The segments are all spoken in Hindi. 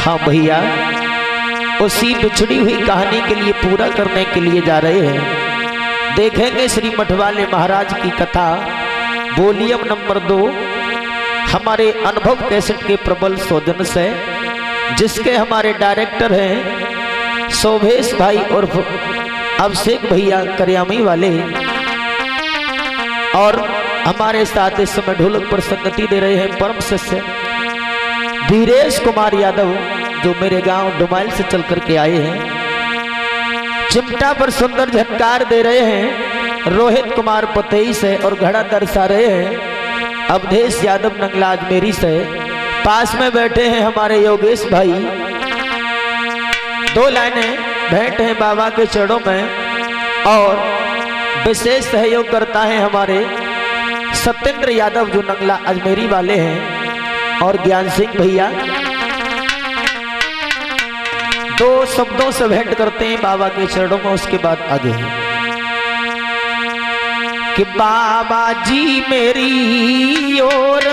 हाँ भैया, उसी बिछड़ी हुई कहानी के लिए पूरा करने के लिए जा रहे हैं। देखेंगे श्री मठवाले महाराज की कथा वॉल्यूम नंबर 2 हमारे अनुभव कैसेट के प्रबल सौजन्य से, जिसके हमारे डायरेक्टर हैं शोभेश भाई और अभिषेक भैया करियामी वाले, और हमारे साथ इस समय ढोलक पर संगति दे रहे हैं परम शिष्य वीरेश कुमार यादव, जो मेरे गांव डुमाइल से चल करके आए हैं। चिमटा पर सुंदर झटकार दे रहे हैं रोहित कुमार पतेई से, और घड़ा दर्शा रहे हैं अवधेश यादव नंगला अजमेरी से। पास में बैठे हैं हमारे योगेश भाई, 2 लाइनें भेंट हैं बाबा के चरणों में। और विशेष सहयोग करता है हमारे सत्येंद्र यादव, जो नंगला अजमेरी वाले हैं, और ज्ञान सिंह भैया। 2 शब्दों से भेंट करते हैं बाबा के चरणों में, उसके बाद आगे हैं कि बाबा जी मेरी ओर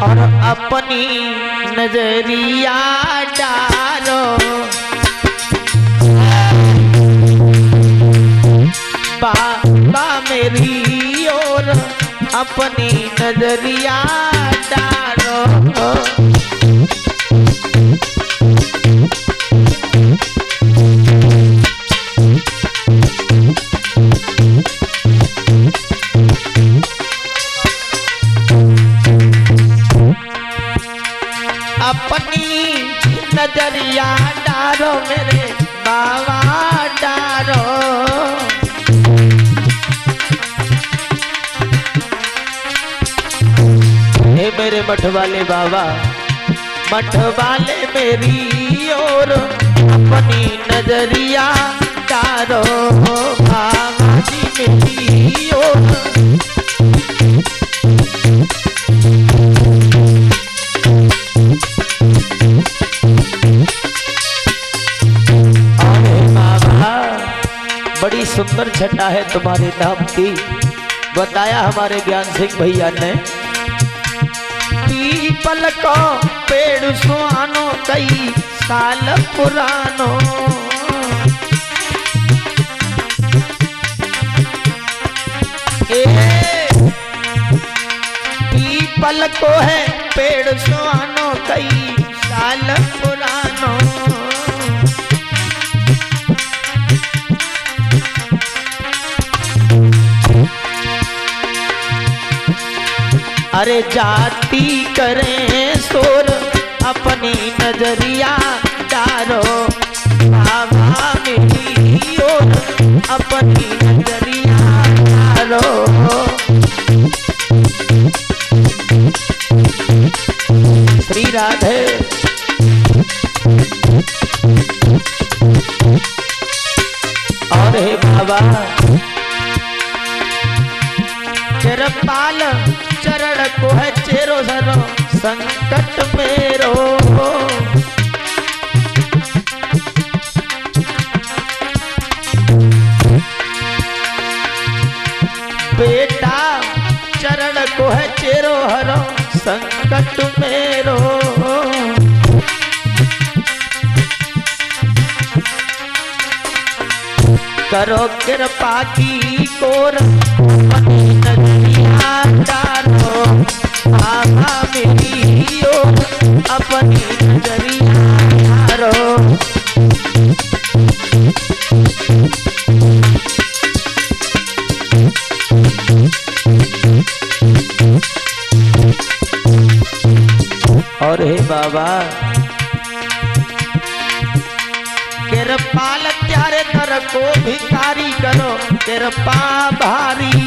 और अपनी नजरिया डालो, बाबा मेरी ओर अपनी नजरिया डालो। अपनी नजरिया डारो मेरे बाबा डारो, हे मेरे मठ वाले बाबा, मठ वाले मेरी ओर अपनी नजरिया डारो, बाबा जी मेरी ओर। बड़ी सुंदर छटा है तुम्हारे नाम की, बताया हमारे ज्ञान सिंह भैया ने। पीपल को पेड़ सुहानो कई साल पुरानो, पीपल को है पेड़ सुहानो कई साल पुरानो। अरे जाति करें शोर अपनी नजरिया डारो, बाबा मेरी ओर अपनी नजरिया डारो। श्री राधे। और हे बाबा चरपाल चरण को है चेरो सरो संकट मेरो, बेटा चरण को है चेरो हरो संकट मेरो। करो कृपा की कोर अपनी नजरिया डालो, बाबा मेरी ओर अपनी नजरिया डालो। और हे बाबा कृपाल प्यारे नर को भिखारी करो, कृपा भारी।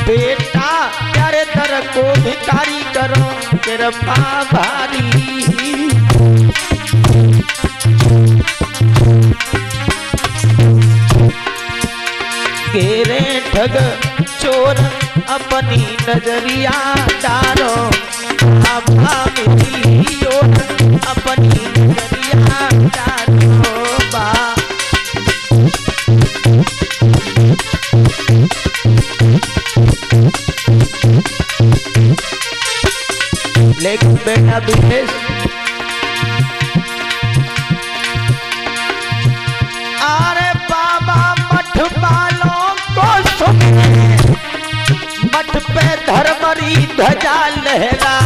बेटा प्यारे नर को भिखारी करो, कृपा भारी। घेरे ठग चोर अपनी नजरिया डारो, बाबा मेरी ओर अपनी नजरिया डारो। बा लेकिन बेटा विदेश अरे बाबा मठ वालों को सुने, मठ पे धर्मरी ध्वजा लहरा,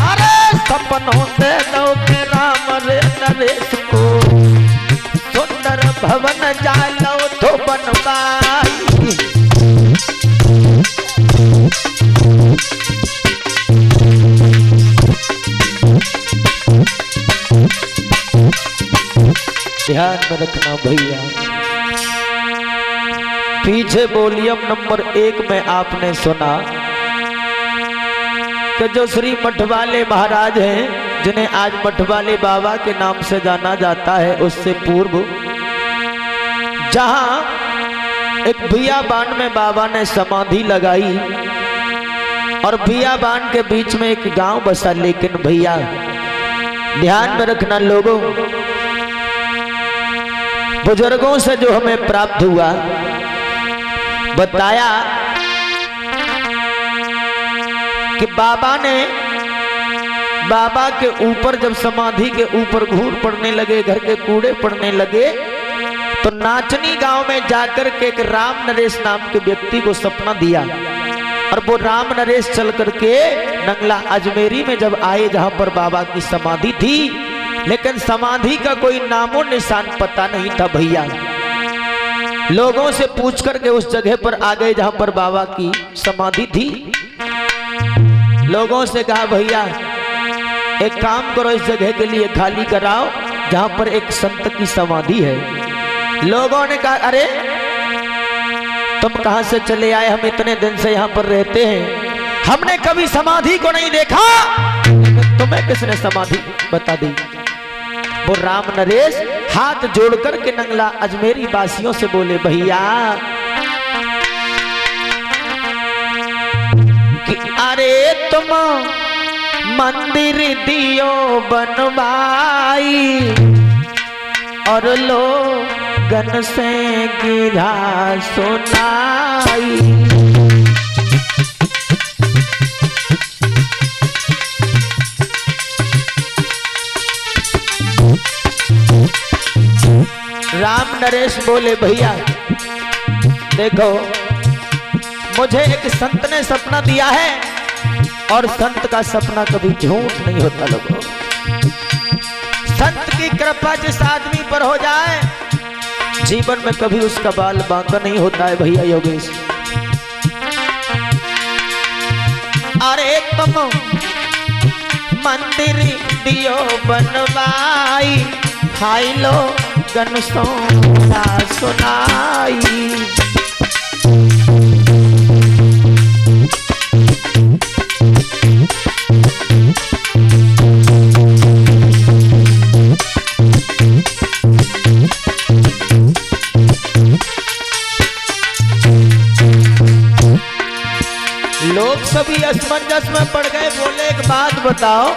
अरे सपनों से दो के राम रे नरेश को, सुंदर भवन जालो तो बनवाई। ध्यान में रखना भैया, पीछे वॉल्यूम नंबर 1 में आपने सुना कि जो श्री मठवाले महाराज हैं, जिन्हें आज मठवाले बाबा के नाम से जाना जाता है, उससे पूर्व जहां एक बियाबान में बाबा ने समाधि लगाई और बियाबान के बीच में एक गांव बसा। लेकिन भैया ध्यान में रखना लोगों, बुजुर्गों से जो हमें प्राप्त हुआ, बताया कि बाबा ने, बाबा के ऊपर जब समाधि के ऊपर घूर पड़ने लगे, घर के कूड़े पड़ने लगे, तो नाचनी गांव में जाकर के एक राम नरेश नाम के व्यक्ति को सपना दिया और वो राम नरेश चल करके नंगला अजमेरी में जब आए, जहां पर बाबा की समाधि थी, लेकिन समाधि का कोई नामो निशान पता नहीं था भैया। लोगों से पूछ करके उस जगह पर आ गए जहां पर बाबा की समाधि थी। लोगों से कहा भैया एक काम करो, इस जगह के लिए खाली कराओ जहां पर एक संत की समाधि है। लोगों ने कहा अरे तुम कहां से चले आए, हम इतने दिन से यहां पर रहते हैं, हमने कभी समाधि को नहीं देखा, तुम्हें किसने समाधि बता दी। वो राम नरेश हाथ जोड़कर के नंगला अजमेरी वासियों से बोले भैया कि अरे तुम मंदिर दियो बनवाई और लोगन से गिरा सुनाई। राम नरेश बोले भैया देखो, मुझे एक संत ने सपना दिया है और संत का सपना कभी झूठ नहीं होता। लोगों, संत की कृपा जिस आदमी पर हो जाए, जीवन में कभी उसका बाल बांका नहीं होता है भैया योगेश। अरे तुम मंदिर दियो बनवाई, खाई लो गन सोना सुनाई। लोग सभी असमंजस में पड़ गए, बोले एक बात बताओ,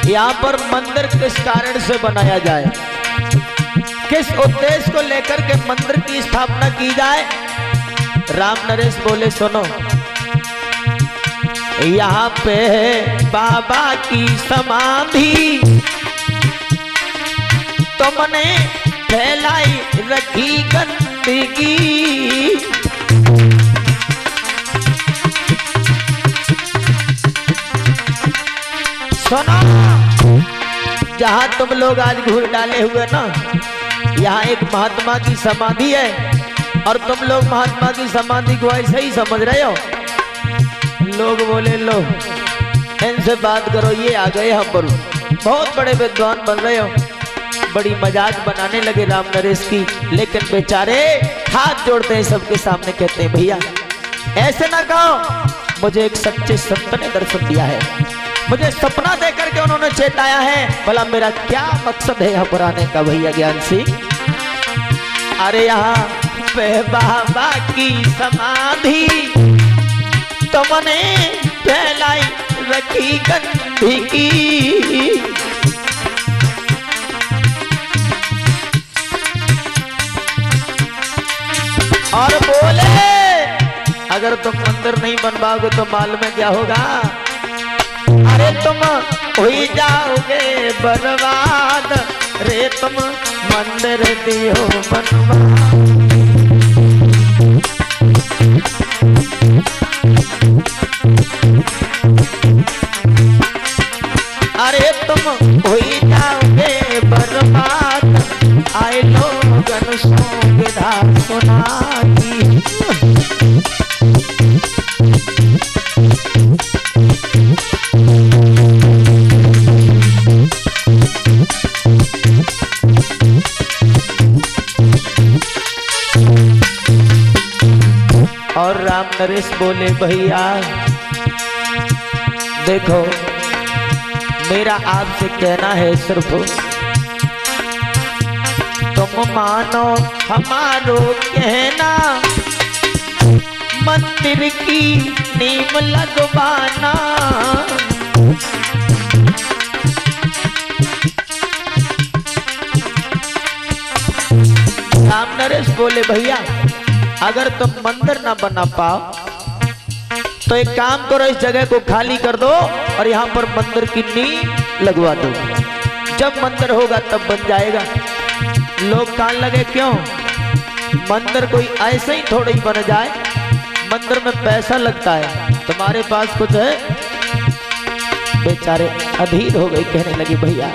यहाँ पर मंदिर किस कारण से बनाया जाए, किस उद्देश्य को लेकर के मंदिर की स्थापना की जाए। राम नरेश बोले सुनो, यहाँ पे है बाबा की समाधि, तुमने फैलाई रखी गंदगी, सुनो जहां तुम लोग आज घूर डाले हुए ना, यहाँ एक महात्मा की समाधि है और तुम लोग महात्मा की समाधि को ऐसे ही समझ रहे हो। लोग बोले लो इनसे बात करो, ये आ गए हम पर, बहुत बड़े विद्वान बन रहे हो। बड़ी मजाक बनाने लगे राम नरेश की, लेकिन बेचारे हाथ जोड़ते हैं सबके सामने, कहते हैं भैया ऐसे ना कहो, मुझे एक सच्चे संत ने दर्शन दिया है, मुझे सपना देकर के उन्होंने चेताया है, भला मेरा क्या मकसद है यहाँ पर आने का भैया ज्ञान सिंह। अरे यहाँ पे बाबा की समाधि तुमने फैलाई रखी गंदगी, और बोले अगर तुम मंदिर नहीं बनवाओगे तो माल में क्या होगा? अरे तुम हुई जाओगे बर्बाद, रे तुम मंदिर दियो बनवा। अरे तुम हुई जाओगे बर्बाद, आए लोगन सुविधा सुनाई। और राम नरेश बोले भैया देखो मेरा आपसे कहना है सिर्फ तुम मानो हमारो कहना, मंदिर की नींव लगवाना। राम नरेश बोले भैया अगर तुम मंदिर ना बना पाओ तो एक काम करो, इस जगह को खाली कर दो और यहाँ पर मंदिर की नींव लगवा दो। जब मंदिर होगा तब बन जाएगा। लोग कान लगे क्यों? मंदिर कोई ऐसे ही थोड़ा ही बन जाए, मंदिर में पैसा लगता है। तुम्हारे पास कुछ है? बेचारे अधीर हो गए, कहने लगे भैया,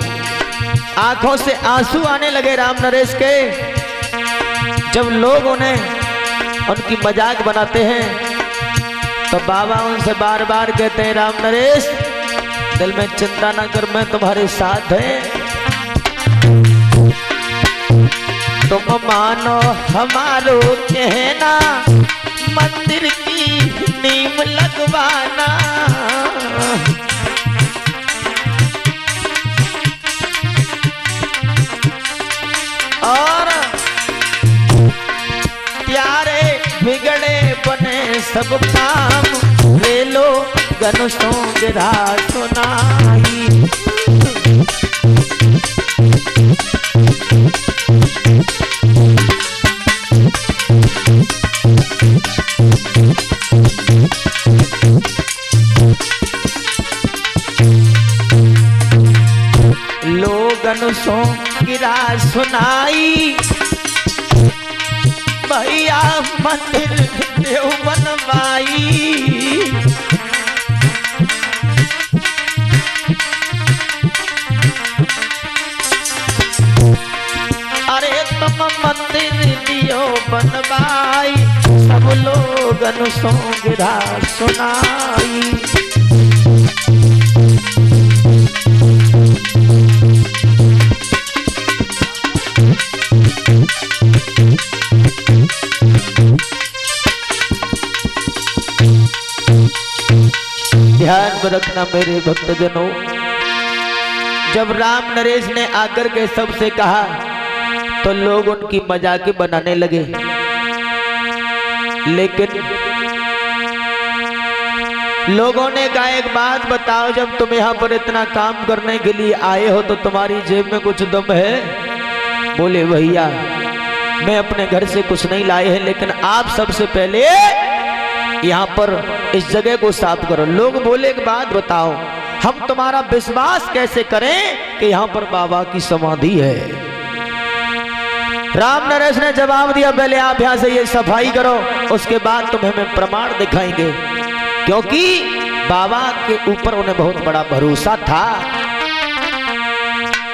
आंखों से आंसू आने लगे राम नरेश के। जब लोग उन्हें उनकी मजाक बनाते हैं तो बाबा उनसे बार बार कहते हैं राम नरेश दिल में चिंता ना कर, मैं तुम्हारे साथ है। तुम मानो हमारो कहना, मंदिर की नींव लगवाना। और प्यारे बिगड़े बने सब काम, ले लो गनुषों गिरा सुनाई। लोगन सो गिरा सुनाई, भैया मंदिर देव बनवाई। अरे तुम मंदिर दियो बनवाई, सब लोगन सो गिरा सुनाई। ध्यान में रखना मेरे भक्तजनों, जब राम नरेश ने आकर के सबसे कहा तो लोग उनकी मजाक बनाने लगे। लेकिन लोगों ने कहा एक बात बताओ, जब तुम यहाँ पर इतना काम करने के लिए आए हो तो तुम्हारी जेब में कुछ दम है? बोले भैया मैं अपने घर से कुछ नहीं लाए हैं, लेकिन आप सबसे पहले यहाँ पर इस जगह को साफ करो। लोग बोले एक बात बताओ, हम तुम्हारा विश्वास कैसे करें कि यहाँ पर बाबा की समाधि है? राम नरेश ने जवाब दिया पहले आप यहाँ से ये सफाई करो, उसके बाद तुम्हें हमें प्रमाण दिखाएंगे। क्योंकि बाबा के ऊपर उन्हें बहुत बड़ा भरोसा था।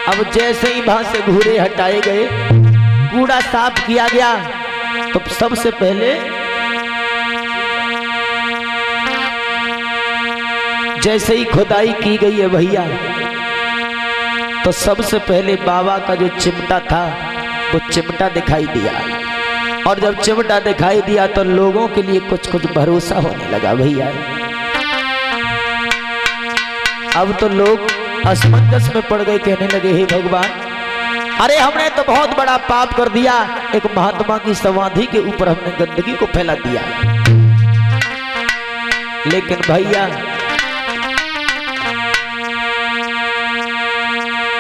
अब जैसे ही वहां से घूरे हटाए गए, कूड़ा साफ किया गया, तो सबसे पहले जैसे ही खुदाई की गई है भैया, तो सबसे पहले बाबा का जो चिमटा था वो चिमटा दिखाई दिया। और जब चिमटा दिखाई दिया तो लोगों के लिए कुछ कुछ भरोसा होने लगा भैया। अब तो लोग असमंजस में पड़ गए, कहने लगे हे भगवान, अरे हमने तो बहुत बड़ा पाप कर दिया, एक महात्मा की समाधि के ऊपर हमने गंदगी को फैला दिया। लेकिन भैया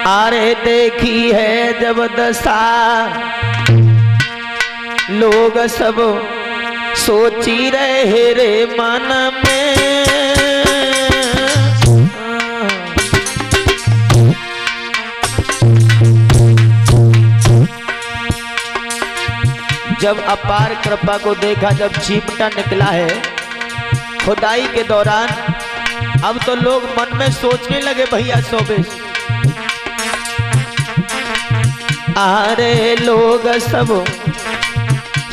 अरे देखी है जब दशा, लोग सब सोची रहे रे मन में। जब अपार कृपा को देखा, जब चिमटा निकला है खुदाई के दौरान, अब तो लोग मन में सोचने लगे भैया सोबेश, अरे लोग सब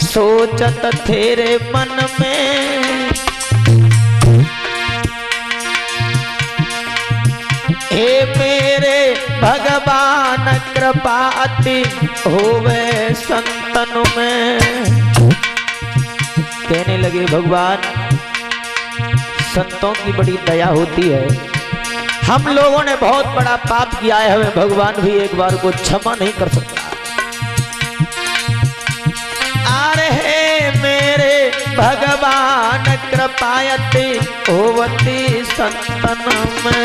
सोचत थे रे मन में, हे मेरे भगवान कृपा अति होवे संतन में। कहने लगे भगवान संतों की बड़ी दया होती है, हम लोगों ने बहुत बड़ा पाप किया है, हमें भगवान भी एक बार को क्षमा नहीं कर सकता। अरे मेरे भगवान कृपायते होवती संतन में।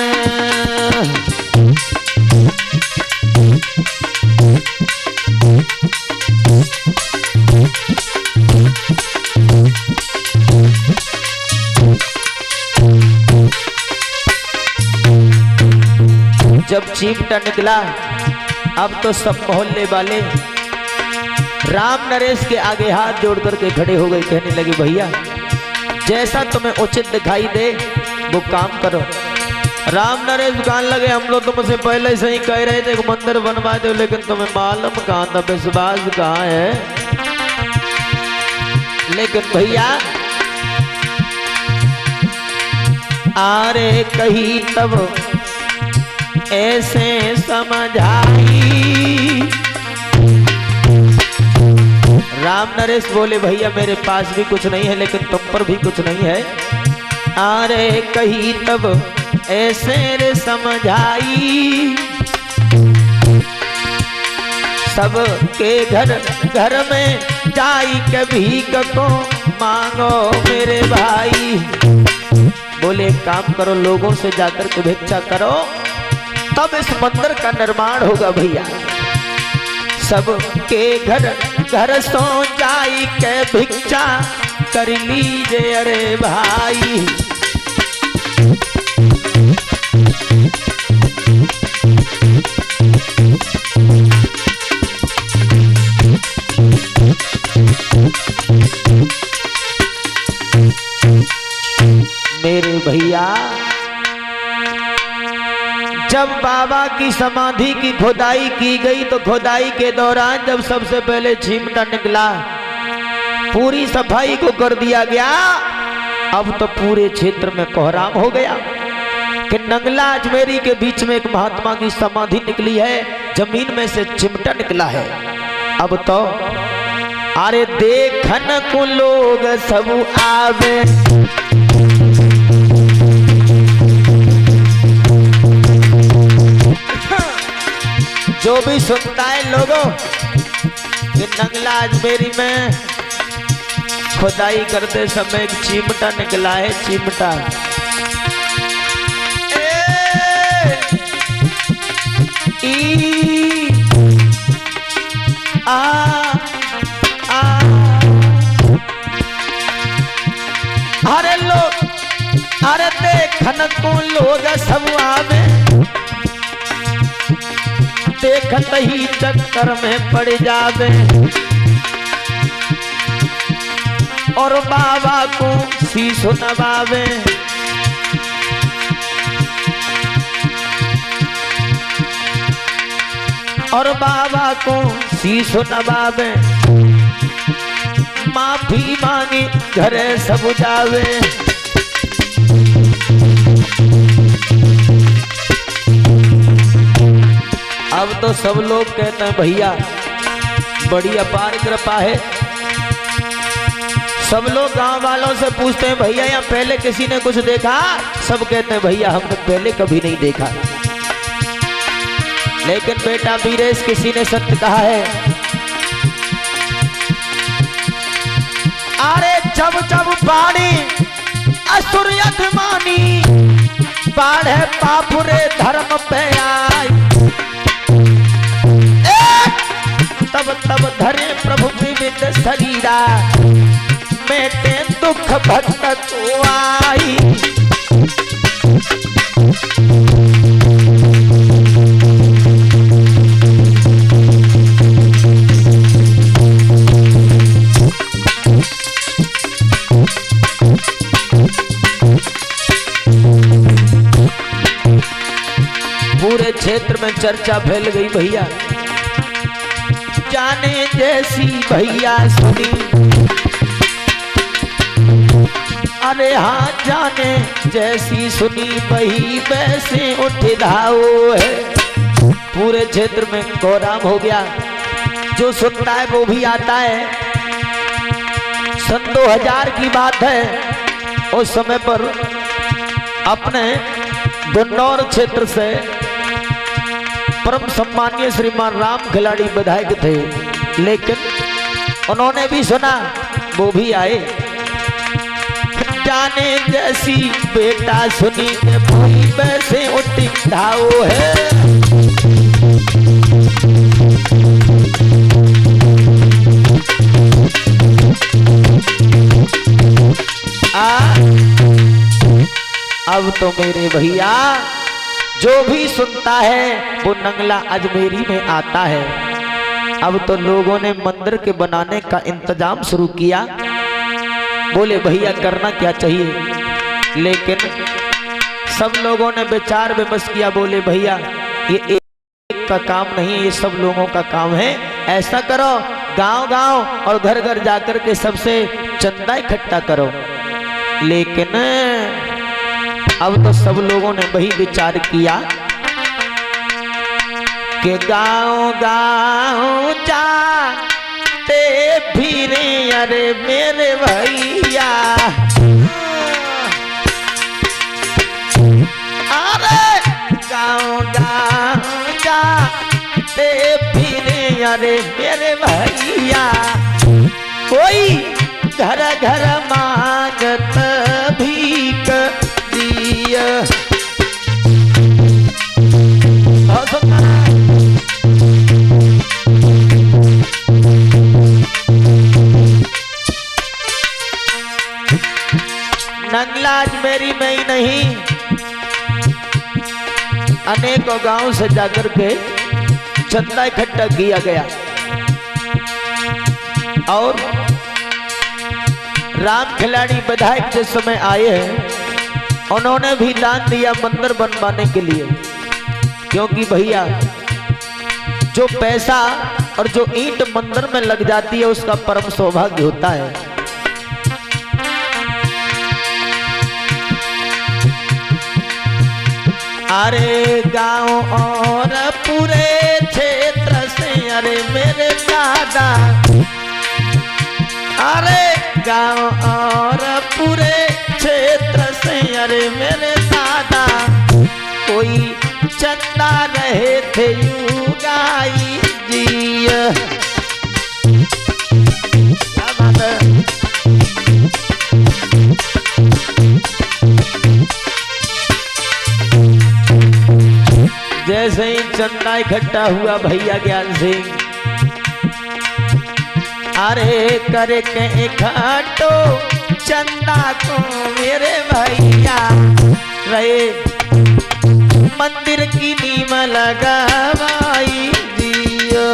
जब चिमटा निकला, अब तो सब मोहल्ले वाले राम नरेश के आगे हाथ जोड़ करके खड़े हो गए। कहने लगे भैया जैसा तुम्हें उचित दिखाई दे वो काम करो। राम नरेश कहने लगे हम लोग तुमसे पहले से ही कह रहे थे एक मंदिर बनवा दो, लेकिन तुम्हें मालूम कहाँ था, विश्वास कहाँ है। लेकिन भैया आरे कही तब ऐसे समझाई। राम नरेश बोले भैया मेरे पास भी कुछ नहीं है, लेकिन तुम पर भी कुछ नहीं है। अरे कही तब ऐसे रे समझाई, सबके घर घर में जाई के भीख को मांगो मेरे भाई। बोले काम करो, लोगों से जाकर के भिक्षा करो, तब इस मंदिर का निर्माण होगा भैया। सबके घर घर सो जाई के भिक्षा कर लीजिए अरे भाई। मेरे भैया जब बाबा की समाधि की खुदाई की गई, तो खुदाई के दौरान जब सबसे पहले चिमटा निकला, पूरी सफाई को कर दिया गया। अब तो पूरे क्षेत्र में कोहराम हो गया कि नंगला अजमेरी के बीच में एक महात्मा की समाधि निकली है, जमीन में से चिमटा निकला है। अब तो अरे देखन को लोग सब आवे, जो भी सुनता है लोगों कि नंगला अजमेरी में खुदाई करते समय एक चिमटा निकला है, चिमटा। अरे लोग अरे देखन को लोग सब आवे, देखत ही चक्कर में पड़ जावे, और बाबा को शीशो नवावे। और बाबा को शीशो नवावे, माफी मांगी घरे सब जावे। अब तो सब लोग कहते हैं भैया बड़ी अपार कृपा है। सब लोग गांव वालों से पूछते हैं भैया यहाँ पहले किसी ने कुछ देखा? सब कहते हैं भैया हमने पहले कभी नहीं देखा। लेकिन बेटा वीरेश किसी ने सत्य कहा है, अरे जब जब बाणी असुर अभिमानी, बाढ़े पापुरे धर्म पे आई, तब तब धरे प्रभु विविध शरीरा, मेटे दुख भक्त को आई। पूरे क्षेत्र में चर्चा फैल गई भैया, जाने जैसी भैया सुनी, अरे हाँ जाने जैसी सुनी वही वैसे उठ धाओ है। पूरे क्षेत्र में कोराम हो गया, जो सुनता है वो भी आता है। सन 2000 की बात है, उस समय पर अपने गुन्नौर क्षेत्र से परम सम्मानीय श्रीमान राम खिलाड़ी विधायक थे, लेकिन उन्होंने भी सुना, वो भी आए। जाने जैसी बेटा सुनी के भाई वैसे उठी धाओ है। अब तो मेरे भैया जो भी सुनता है वो नंगला अजमेरी में आता है। अब तो लोगों ने मंदिर के बनाने का इंतजाम शुरू किया। बोले भैया करना क्या चाहिए, लेकिन सब लोगों ने विचार विमर्श किया। बोले भैया ये एक का काम नहीं है, ये सब लोगों का काम है। ऐसा करो गांव-गांव और घर-घर जाकर के सबसे चंदा इकट्ठा करो। लेकिन अब तो सब लोगों ने वही विचार किया कि गांव-गांव जाते फिरे अरे मेरे भैया, अरे गांव-गांव जाते फिरे अरे मेरे भैया, कोई घर-घर मांगत भीख दिया। नंगला अजमेरी में ही नहीं, अनेकों गांव से जाकर के चंदा इकट्ठा किया गया और राम खिलाड़ी विधायक जिस समय आए हैं उन्होंने भी दान दिया मंदिर बनवाने के लिए। क्योंकि भैया जो पैसा और जो ईंट मंदिर में लग जाती है उसका परम सौभाग्य होता है। अरे गांव और पूरे क्षेत्र से अरे मेरे दादा, अरे गांव और पूरे क्षेत्र से अरे मेरे दादा, कोई चंदा रहे थे युगाई जी। क्या बात है। जैसे ही चंदा इकट्ठा हुआ भैया ज्ञान सिंह, अरे करे के इकट्ठो चंदा को मेरे भैया, रहे मंदिर की नीम लगावाई दियो।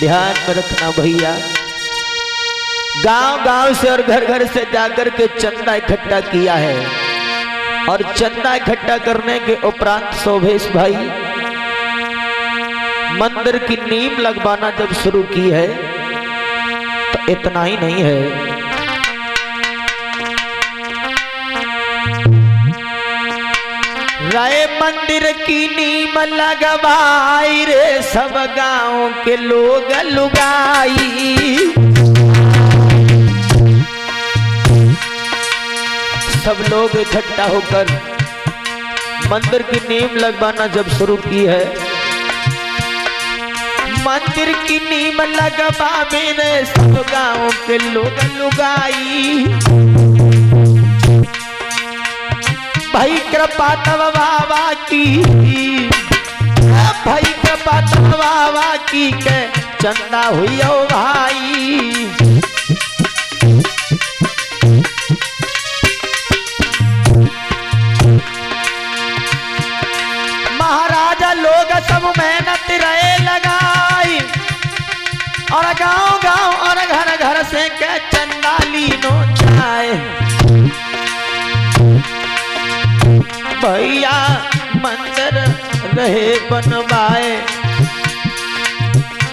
ध्यान में रखना भैया, गांव-गांव से और घर-घर से जाकर के चंदा इकट्ठा किया है और चंदा इकट्ठा करने के उपरांत शोभेश भाई मंदिर की नींव लगवाना जब शुरू की है तो इतना ही नहीं है, राय मंदिर की नींव लगवाई रे सब गांव के लोग लुगाई। सब लोग इकट्ठा होकर मंदिर की नींव लगवाना जब शुरू की है, मंदिर की नींव लगवावे रे सब गांव के लोग लुगाई। भाई कृपा तब बाबा की, भाई कृपा तब बाबा की के चंदा हुई ओ भाई। महाराजा लोग सब मेहनत रहे लगाई और गांव गांव और घर घर से के चंदा लीनो जाए। भैया मंदिर रहे बनवाए,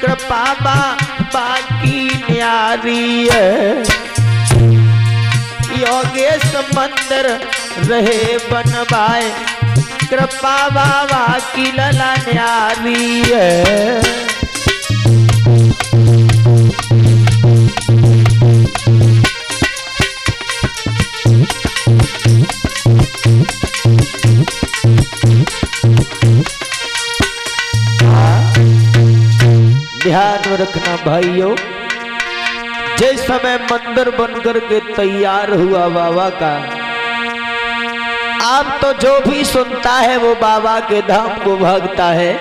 कृपा बाबा की न्यारी है। योगेश मंदिर रहे बनवाए, कृपा बाबा की लला न्यारी है। ध्यान रखना भाइयों, जिस समय मंदिर बनकर के तैयार हुआ बाबा का, अब तो जो भी सुनता है वो बाबा के धाम को भागता है।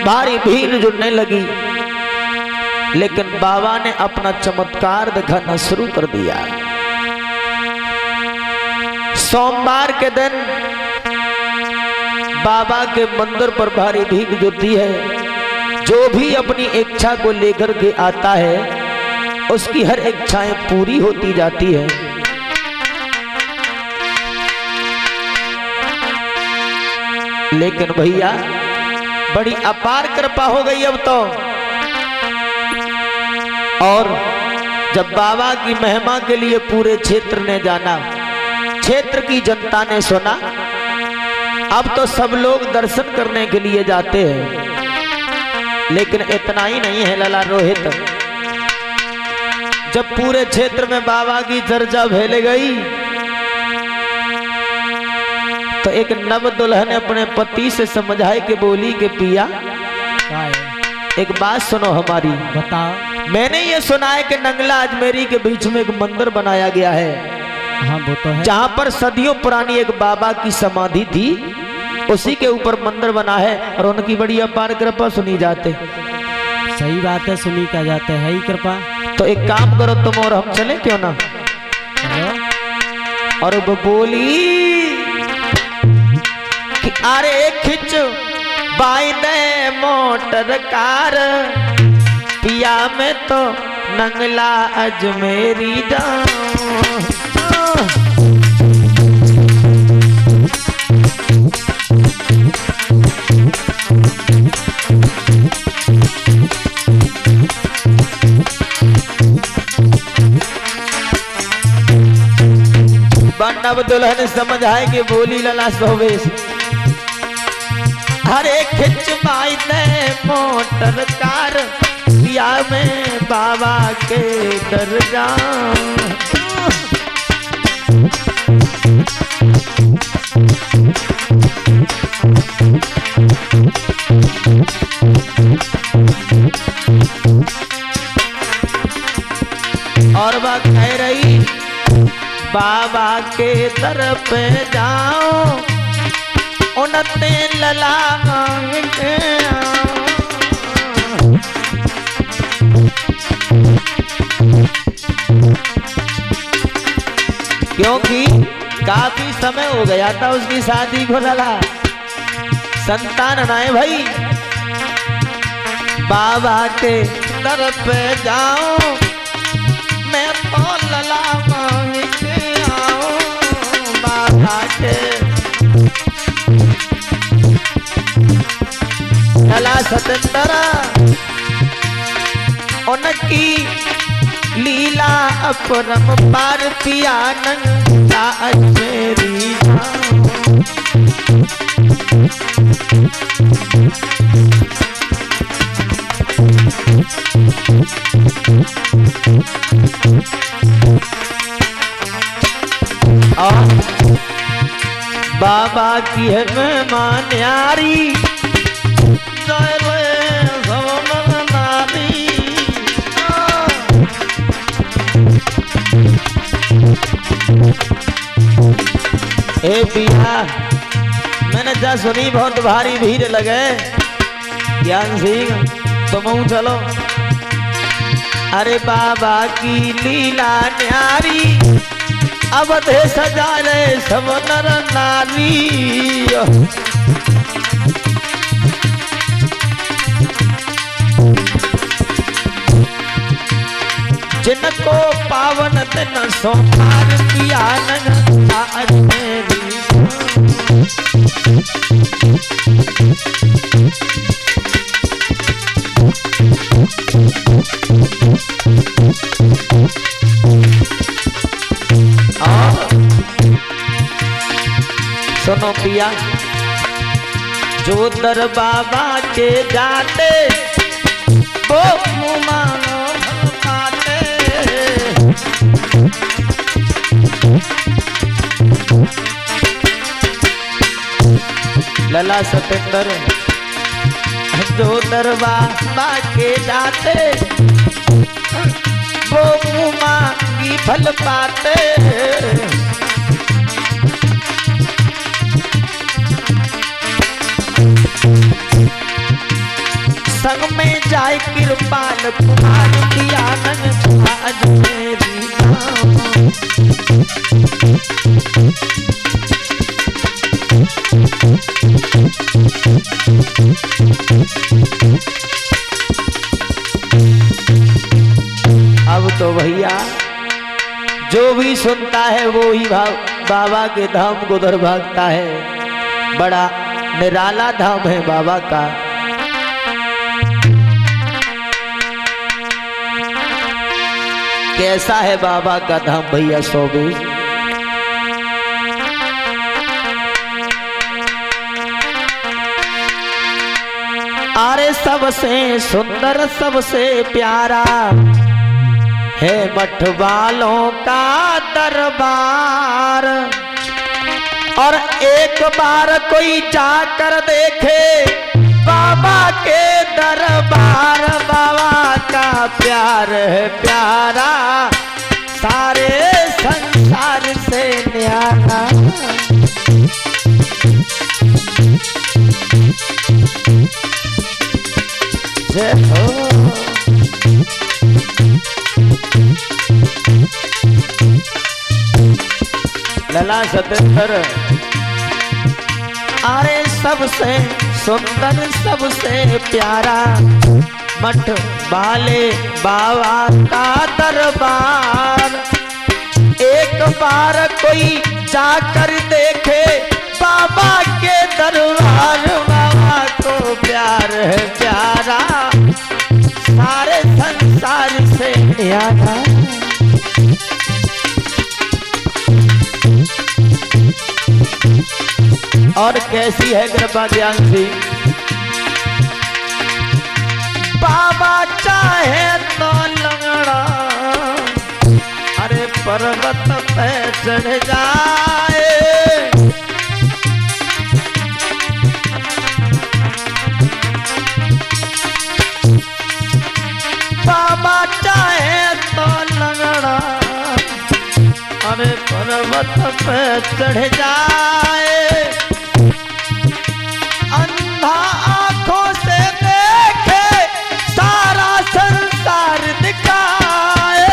भारी भीड़ जुड़ने लगी, लेकिन बाबा ने अपना चमत्कार दिखाना शुरू कर दिया। सोमवार के दिन बाबा के मंदिर पर भारी भीड़ जुटती है। जो भी अपनी इच्छा को लेकर के आता है उसकी हर इच्छाएं पूरी होती जाती है। लेकिन भैया बड़ी अपार कृपा हो गई अब तो। और जब बाबा की महिमा के लिए पूरे क्षेत्र ने जाना, क्षेत्र की जनता ने सुना, अब तो सब लोग दर्शन करने के लिए जाते हैं। लेकिन इतना ही नहीं है लला रोहित, जब पूरे क्षेत्र में बाबा की चर्चा फैल गई तो एक नव दुल्हन अपने पति से समझाए के बोली के पिया एक बात सुनो हमारी। बताओ। मैंने ये सुना है कि नंगला अजमेरी के बीच में एक मंदिर बनाया गया है। हाँ वो तो है। जहाँ पर सदियों पुरानी एक बाबा की समाधि थी, उसी के ऊपर मंदिर बना है और उनकी बड़ी अपार कृपा सुनी जाते। सही बात है, सुनी का जाते है ही कृपा। तो एक काम करो तुम और हम चले क्यों ना। और वो बोली कि अरे खिंच बाई दे मोटर कार, पिया में तो नंगला अजमेरी जाऊं। नव दुल्हन समझ आए कि बोली लला सोवेश, हरे खिंच माई ने मोटर कार, पिया में बाबा के दरगाह। और वह कह रही बाबा के दर पे जाओ, उनते लला मांगे क्योंकि काफी समय हो गया था उसकी शादी को, लला संतान नाए भाई। बाबा के दर पे जाओ, मैं तो लला मांग के आऊं बाबा के। लला सतेंद्र उनकी लीला अपरम पार, पिया नंगला अजमेरी जाऊं। और बाबा की है मेहमान यारी, नारी ए पिया मैंने जा सुनी बहुत भारी भीड़ लगे ज्ञान सिंह तुम चलो। अरे बाबा की लीला न्यारी अवधे सजा रहे सब नर नारी। जिनको पावन दिन सोमवार किया आज मेरी सुनो पिया जो दर बाबा के जाते वो मानो पाते। लला सतेंद्र जो दर बाबा के जाते वो मांगी फल पाते। संग में जाए कृपाल कुमार की आनंद आज मेरी अब तो भैया जो भी सुनता है वो ही बाबा के धाम को उधर भागता है। बड़ा निराला धाम है बाबा का। कैसा है बाबा का धाम भैया सोबे। अरे सबसे सुंदर सबसे प्यारा है मठ वालों का दरबार। और एक बार कोई जाकर देखे बाबा के दरबार। बाबा का प्यार है प्यारा सारे संसार से न्यारा। जय हो लला सतेंद्र। अरे सबसे सुंदर सबसे प्यारा मठ वाले बाबा का दरबार। एक बार कोई जाकर देखे बाबा के दरबार। बाबा को प्यार है प्यारा सारे संसार से न्यारा। और कैसी है कृपा ज्ञान सिंह। बाबा चाहे तो लंगड़ा अरे पर्वत पे चढ़ जाए। बाबा चाहे तो लंगड़ा अरे पर्वत पे चढ़ जाए। अंधा आंखों से देखे सारा संसार दिखाए।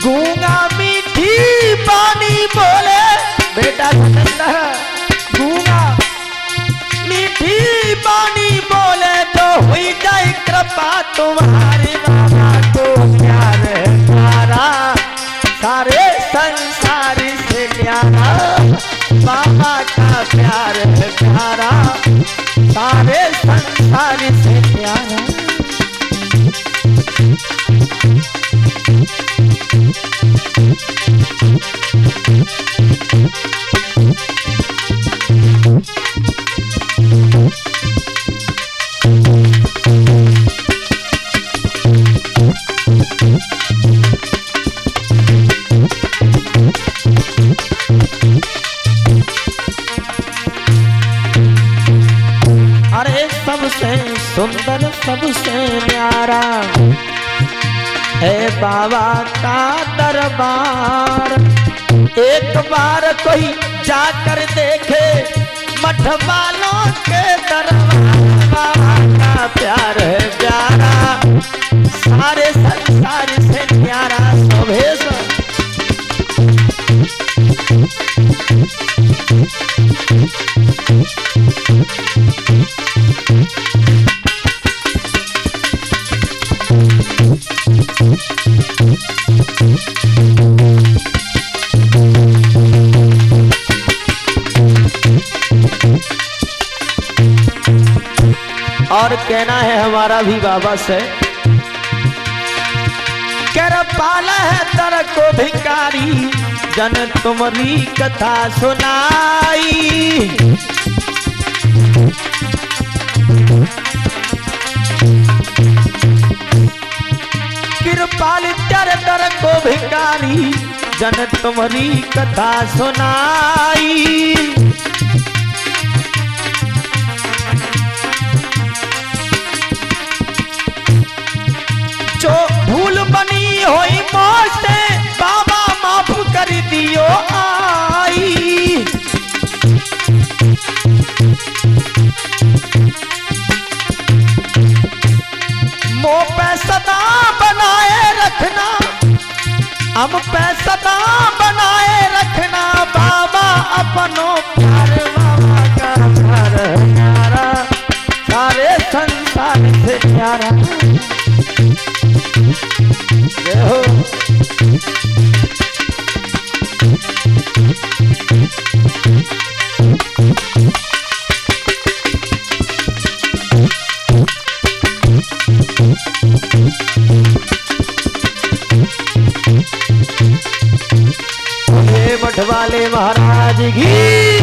गूंगा मीठी बानी बोले बेटा गूंगा मीठी बानी बोले तो हुई जाए कृपा तुम्हारी। बाबा को प्यार है प्यारा सारे संसार से न्यारा। बाबा का प्यार है प्यारा सारे संसार से न्यारा। सबसे न्यारा है बाबा का दरबार। एक बार कोई जाकर देखे मठ वालों के दरबार। बाबा का प्यार है प्यारा, सारे संसार से न्यारा शोभेश। और कहना है हमारा भी बाबा से, कर पाला है दर को भिखारी, जन तुम्हारी कथा सुनाई। कृपाल चर दर को भिखारी, जन तुम्हारी कथा सुनाई। जो भूल बनी होई मोसे बाबा माफ कर दियो आई। मो पे सदा बनाए रखना, हम पे सदा बनाए रखना बाबा अपनो प्यार। बाबा का प्यार न्यारा, सारे संसार से न्यारा। जय हो। मठ वाले महाराज की।